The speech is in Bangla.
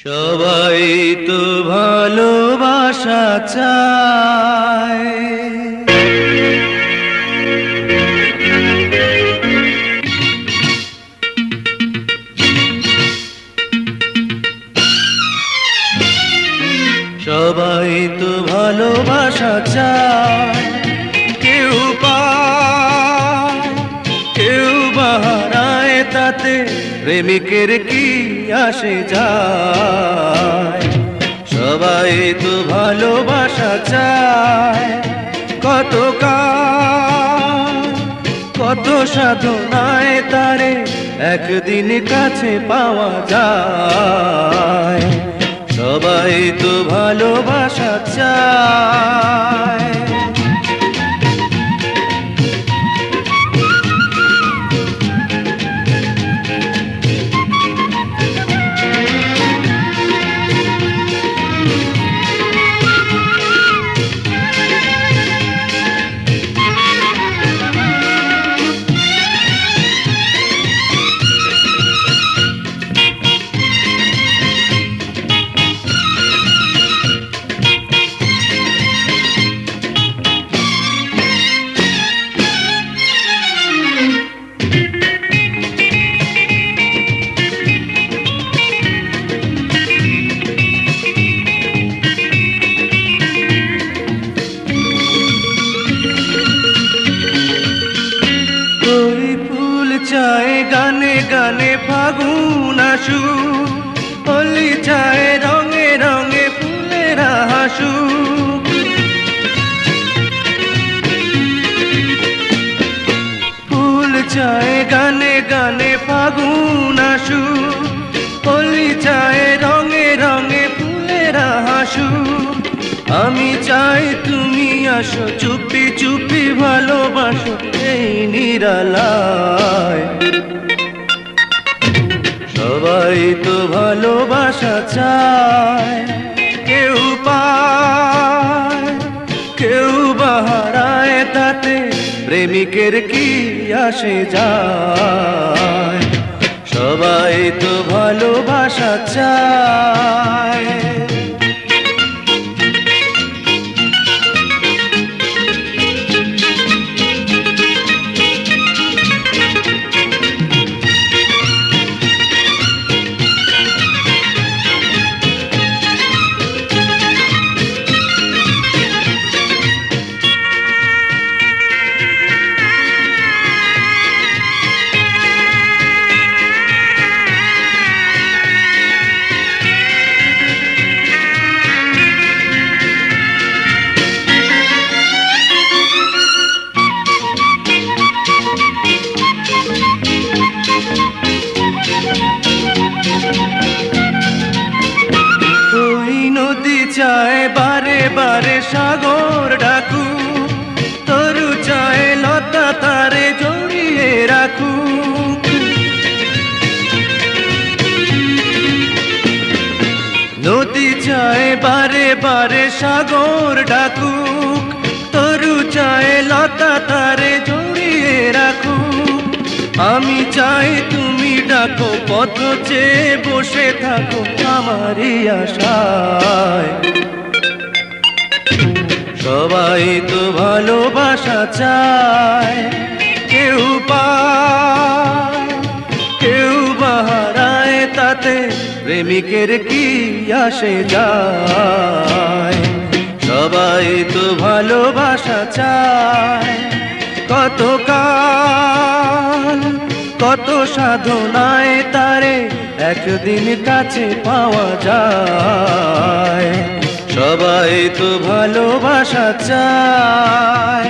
সবাই তো ভালোবাসা চায়, সবাই তো ভালোবাসা চায়। কেউ পায় কেউ বাহারায়, তাতে প্রেমিকের কি আসে যায়। সবাই তো ভালোবাসা চায়, কত কত সাধনায় তারে একদিন কাছে পাওয়া যায়। সবাই তো ভালোবাসা চায়। চায় গানে গানে ফাগুন আসু, হোলি চায় রঙে রঙে ফুলেরা হাসু। ফুল চায় গানে গানে ফাগুন আসু, হোলি চায় রঙে রঙে ফুলেরা হাসু। আমি চাই তুমি আসো, চুপি চুপি ভালোবাসো এই নিরালায়। সবাই তো ভালোবাসা চায়, কেউ পায় কেউ বাহারায়, তাতে প্রেমিকের কি আসে যায়। সবাই তো ভালোবাসা চায়। চায় বারে বারে সাগর ডাকু, তরু চায় লতা তারে জড়িয়ে রাখু। নদী চায় বারে বারে সাগর ডাকু, তরু চায় লতা তারে জড়িয়ে রাখু। আমি চাই তুমি ডাকো, পথ চেয়ে বসে থাকো আমারই আশায়। সবাই তো ভালোবাসা চায়, কেউ পায় কেউ বাহারায়, তাতে প্রেমিকের কি আসে যায়। সবাই তো ভালোবাসা চায়, কত কত সাধনায় তারে একদিন কাছে পাওয়া যায়। সবাই তো ভালোবাসা চায়।